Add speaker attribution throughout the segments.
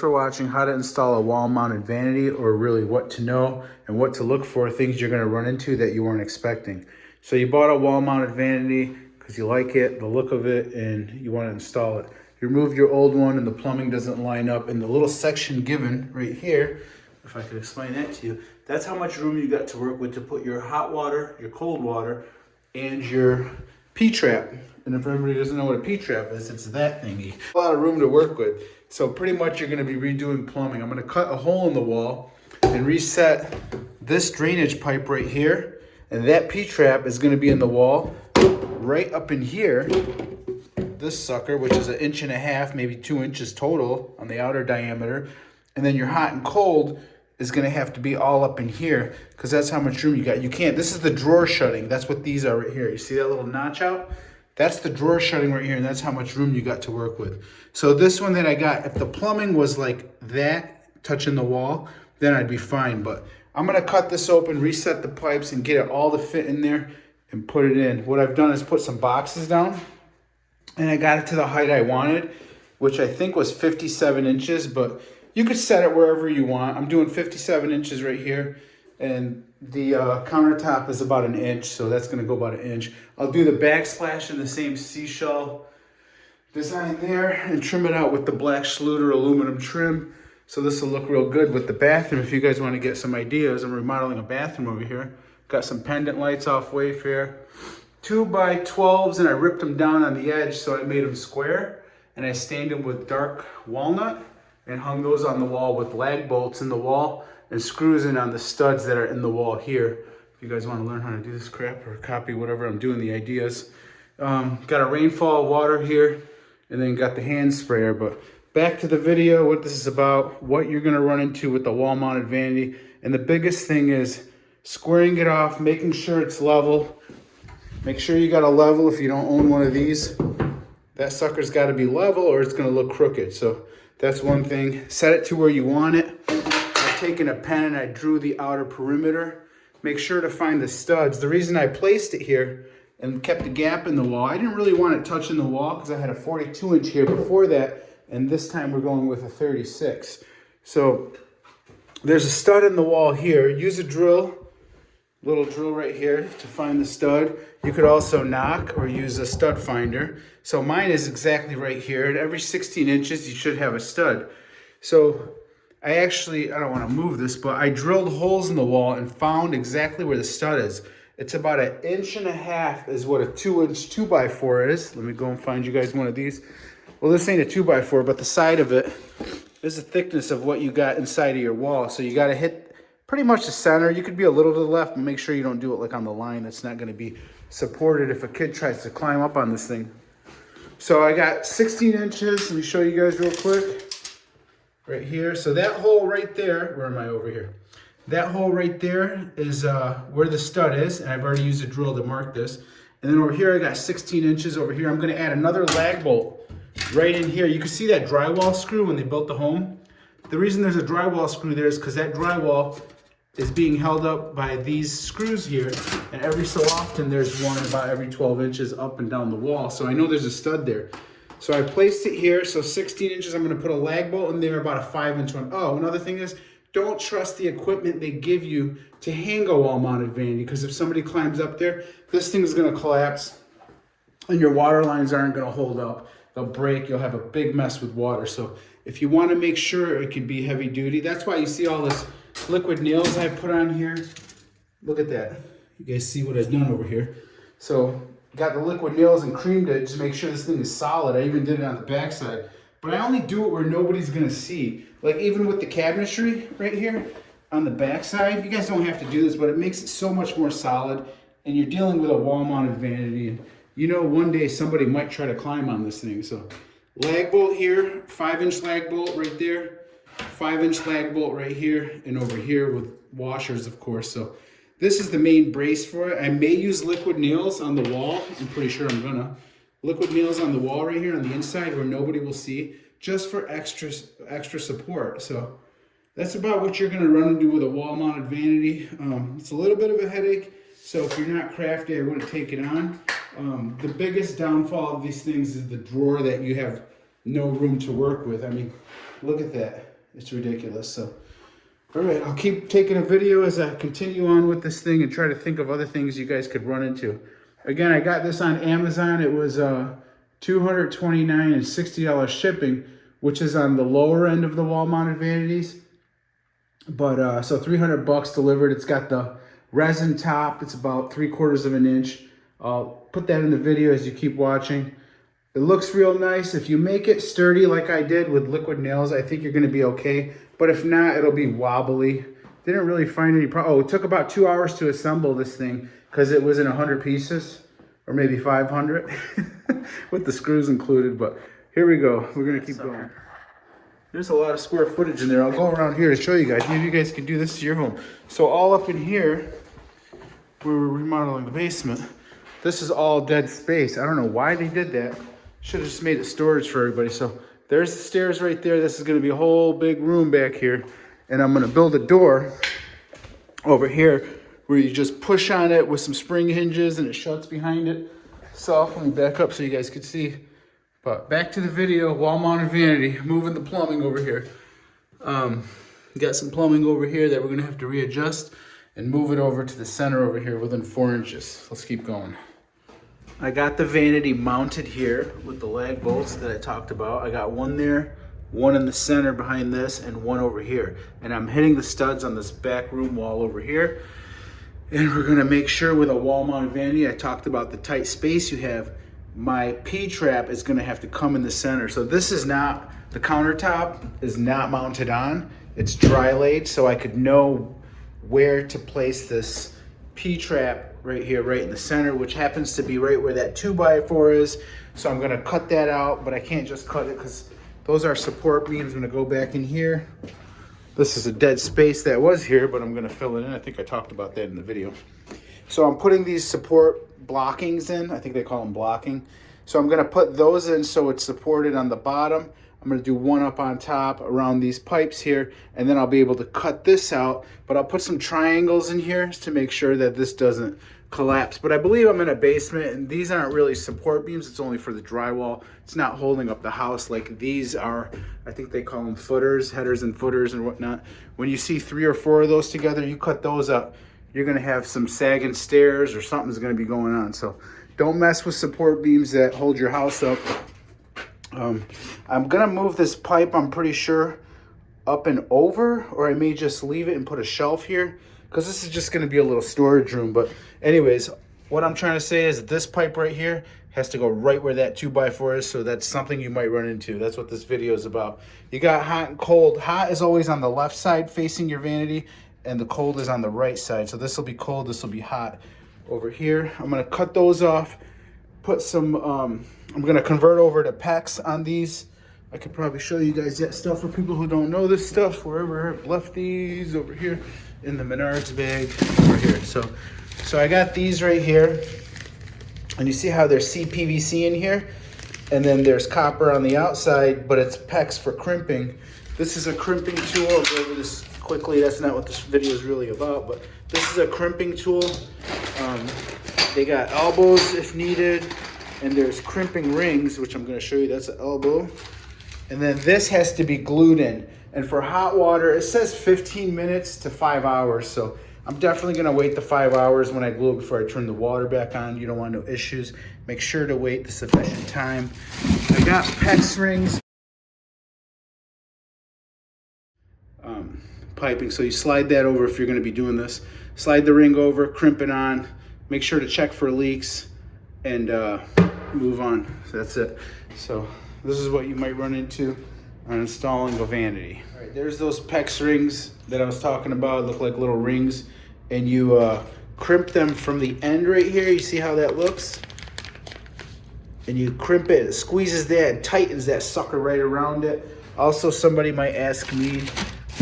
Speaker 1: for watching how to install a wall-mounted vanity, or really what to know and what to look for, things you're going to run into that you weren't expecting. So you bought a wall-mounted vanity because you like it, the look of it, and you want to install it. You removed your old one and the plumbing doesn't line up, and the little section given right here, if I could explain that to you, that's how much room you got to work with to put your hot water, your cold water, and your P-trap. And if everybody doesn't know what a P-trap is, it's that thingy. A lot of room to work with. So pretty much you're gonna be redoing plumbing. I'm gonna cut a hole in the wall and reset this drainage pipe right here. And that P-trap is gonna be in the wall right up in here. This sucker, which is 1.5 inches, maybe 2 inches total on the outer diameter. And then your hot and cold is gonna have to be all up in here because that's how much room you got. You can't, this is the drawer shutting. That's what these are right here. You see that little notch out? That's the drawer shutting right here, and that's how much room you got to work with. So this one that I got, if the plumbing was like that, touching the wall, then I'd be fine. But I'm gonna cut this open, reset the pipes, and get it all to fit in there and put it in. What I've done is put some boxes down, and I got it to the height I wanted, which I think was 57 inches, but you could set it wherever you want. I'm doing 57 inches right here, and the countertop is about 1 inch, so that's gonna go about 1 inch. I'll do the backsplash in the same seashell design there and trim it out with the black Schluter aluminum trim. So this will look real good with the bathroom. If you guys wanna get some ideas, I'm remodeling a bathroom over here. Got some pendant lights off Wayfair. 2x12s, and I ripped them down on the edge, so I made them square. And I stained them with dark walnut and hung those on the wall with lag bolts in the wall and screws in on the studs that are in the wall here. If you guys want to learn how to do this crap or copy whatever I'm doing, the ideas. Got a rainfall water here, and then got the hand sprayer. But back to the video, what this is about, what you're going to run into with the wall-mounted vanity. And the biggest thing is squaring it off, making sure it's level. Make sure you got a level if you don't own one of these. That sucker's got to be level or it's going to look crooked. So that's one thing. Set it to where you want it. I've taken a pen and I drew the outer perimeter. Make sure to find the studs. The reason I placed it here and kept a gap in the wall, I didn't really want it touching the wall because I had a 42 inch here before that, and this time we're going with a 36. So there's a stud in the wall here. Use a drill, little drill right here to find the stud. You could also knock or use a stud finder. So mine is exactly right here. At every 16 inches, you should have a stud. So I don't want to move this, but I drilled holes in the wall and found exactly where the stud is. It's about 1.5 inches is what a 2-inch 2x4 is. Let me go and find you guys one of these. Well, this ain't a 2x4, but the side of it is the thickness of what you got inside of your wall. So you got to hit pretty much the center. You could be a little to the left, but make sure you don't do it like on the line. That's not going to be supported if a kid tries to climb up on this thing. So I got 16 inches. Let me show you guys real quick. Right here. So that hole right there, where am I over here? That hole right there is where the stud is. And I've already used a drill to mark this. And then over here, I got 16 inches over here. I'm going to add another lag bolt right in here. You can see that drywall screw when they built the home. The reason there's a drywall screw there is because that drywall is being held up by these screws here. And every so often, there's one about every 12 inches up and down the wall. So I know there's a stud there. So I placed it here, so 16 inches, I'm gonna put a lag bolt in there, about a 5-inch one. Oh, another thing is, don't trust the equipment they give you to hang a wall-mounted vanity, because if somebody climbs up there, this thing's gonna collapse, and your water lines aren't gonna hold up. They'll break, you'll have a big mess with water. So if you wanna make sure it can be heavy duty, that's why you see all this liquid nails I put on here. Look at that. You guys see what I've done over here. So got the liquid nails and creamed it just to make sure this thing is solid. I even did it on the backside. But I only do it where nobody's gonna see. Like even with the cabinetry right here on the backside, you guys don't have to do this, but it makes it so much more solid. And you're dealing with a wall-mounted vanity. And you know one day somebody might try to climb on this thing. So lag bolt here, 5-inch lag bolt right there, 5-inch lag bolt right here, and over here with washers, of course. So this is the main brace for it. I may use liquid nails on the wall. I'm pretty sure I'm gonna. Liquid nails on the wall right here on the inside where nobody will see, just for extra support. So that's about what you're gonna run into with a wall-mounted vanity. It's a little bit of a headache, so if you're not crafty, I wouldn't take it on. The biggest downfall of these things is the drawer that you have no room to work with. I mean, Look at that. It's ridiculous. So, all right, I'll keep taking a video as I continue on with this thing and try to think of other things you guys could run into. Again, I got this on Amazon. It was $229 and $60 shipping, which is on the lower end of the wall-mounted vanities. But so 300 bucks delivered. It's got the resin top. It's about 3/4 of an inch. I'll put that in the video as you keep watching. It looks real nice. If you make it sturdy like I did with liquid nails, I think you're going to be okay. But if not, it'll be wobbly. Didn't really find any problem. Oh, it took about 2 hours to assemble this thing because it was in 100 pieces, or maybe 500 with the screws included. But here we go. We're going to keep going. There's a lot of square footage in there. I'll go around here to show you guys. Maybe you guys can do this to your home. So all up in here, where we're remodeling the basement, this is all dead space. I don't know why they did that. Should have just made it storage for everybody. So there's the stairs right there. This is going to be a whole big room back here. And I'm going to build a door over here where you just push on it with some spring hinges and it shuts behind it. So let me back up so you guys can see. But back to the video, wall-mounted vanity, moving the plumbing over here. Got some plumbing over here that we're going to have to readjust and move it over to the center over here within 4 inches. Let's keep going. I got the vanity mounted here with the lag bolts that I talked about. I got one there, one in the center behind this, and one over here. And I'm hitting the studs on this back room wall over here. And we're gonna make sure with a wall mounted vanity, I talked about the tight space you have, my P-trap is gonna have to come in the center. So this is not, the countertop is not mounted on. It's dry laid, so I could know where to place this P-trap right here, right in the center, which happens to be right where that 2x4 is. So I'm gonna cut that out, but I can't just cut it because those are support beams. I'm gonna go back in here. This is a dead space that was here, but I'm gonna fill it in. I think I talked about that in the video. So I'm putting these support blockings in. I think they call them blocking. So I'm gonna put those in so it's supported on the bottom. I'm gonna do one up on top around these pipes here, and then I'll be able to cut this out, but I'll put some triangles in here to make sure that this doesn't collapse. But I believe I'm in a basement, and these aren't really support beams. It's only for the drywall. It's not holding up the house like these are. I think they call them footers, headers and footers and whatnot. When you see 3 or 4 of those together, you cut those up, you're gonna have some sagging stairs or something's gonna be going on. So don't mess with support beams that hold your house up. I'm gonna move this pipe, I'm pretty sure, up and over, or I may just leave it and put a shelf here because this is just gonna be a little storage room. But anyways, what I'm trying to say is this pipe right here has to go right where that 2x4 is, so that's something you might run into. That's what this video is about. You got hot and cold. Hot is always on the left side facing your vanity, and the cold is on the right side. So this will be cold, this will be hot over here. I'm gonna cut those off, put some, I'm gonna convert over to PEX on these. I could probably show you guys that stuff for people who don't know this stuff. Wherever I've left these over here in the Menards bag over here. So I got these right here, and you see how there's CPVC in here, and then there's copper on the outside, but it's PEX for crimping. This is a crimping tool. I'll go over this quickly. That's not what this video is really about, but this is a crimping tool. They got elbows if needed, and there's crimping rings, which I'm gonna show you. That's an elbow. And then this has to be glued in. And for hot water, it says 15 minutes to 5 hours. So I'm definitely gonna wait the 5 hours when I glue it before I turn the water back on. You don't want no issues. Make sure to wait the sufficient time. I got PEX rings. Piping, so you slide that over if you're gonna be doing this. Slide the ring over, crimp it on. Make sure to check for leaks and move on. So that's it. So this is what you might run into on installing a vanity. All right, there's those PEX rings that I was talking about. Look like little rings, and you crimp them from the end right here. You see how that looks? And you crimp it, it squeezes that and tightens that sucker right around it. Also, somebody might ask me,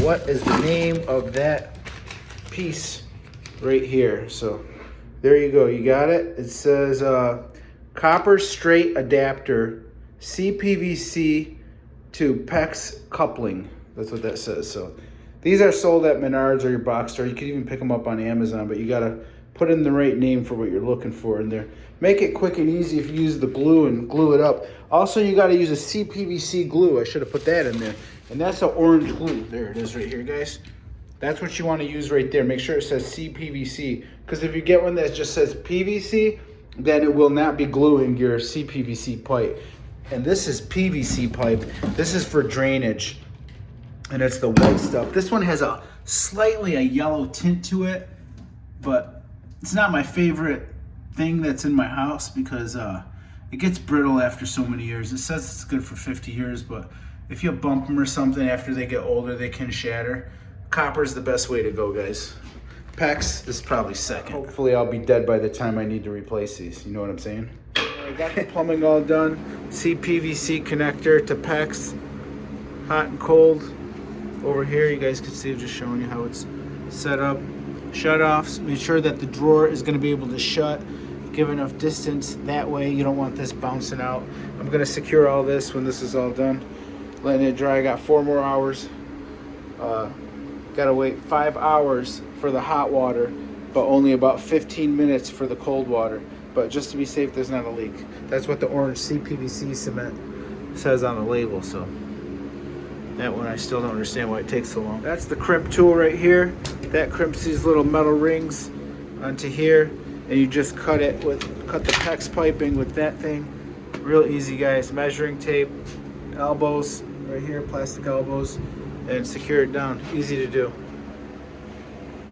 Speaker 1: what is the name of that piece right here? So there you go, you got it. It says copper straight adapter, CPVC to PEX coupling. That's what that says. So these are sold at Menards or your box store. You can even pick them up on Amazon, but you gotta put in the right name for what you're looking for in there. Make it quick and easy if you use the glue and glue it up. Also, you got to use a CPVC glue. I should have put that in there. And that's an orange glue. There it is right here, guys. That's what you want to use right there. Make sure it says CPVC. Because if you get one that just says PVC, then it will not be gluing your CPVC pipe. And this is PVC pipe. This is for drainage. And it's the white stuff. This one has a slightly a yellow tint to it, but it's not my favorite thing that's in my house because it gets brittle after so many years. It says it's good for 50 years, but if you bump them or something after they get older, they can shatter. Copper's the best way to go, guys. PEX, this is probably second. Hopefully I'll be dead by the time I need to replace these. You know what I'm saying? I got the plumbing all done. CPVC connector to PEX, hot and cold. Over here, you guys can see, I'm just showing you how it's set up. Shut offs, make sure that the drawer is gonna be able to shut. Give enough distance, that way you don't want this bouncing out. I'm gonna secure all this when this is all done. Letting it dry, I got 4 more hours. Gotta wait 5 hours for the hot water, but only about 15 minutes for the cold water. But just to be safe, there's not a leak. That's what the orange CPVC cement says on the label, so. That one I still don't understand why it takes so long. That's the crimp tool right here. That crimps these little metal rings onto here, and you just cut the PEX piping with that thing. Real easy, guys. Measuring tape, elbows right here, plastic elbows, and secure it down. Easy to do.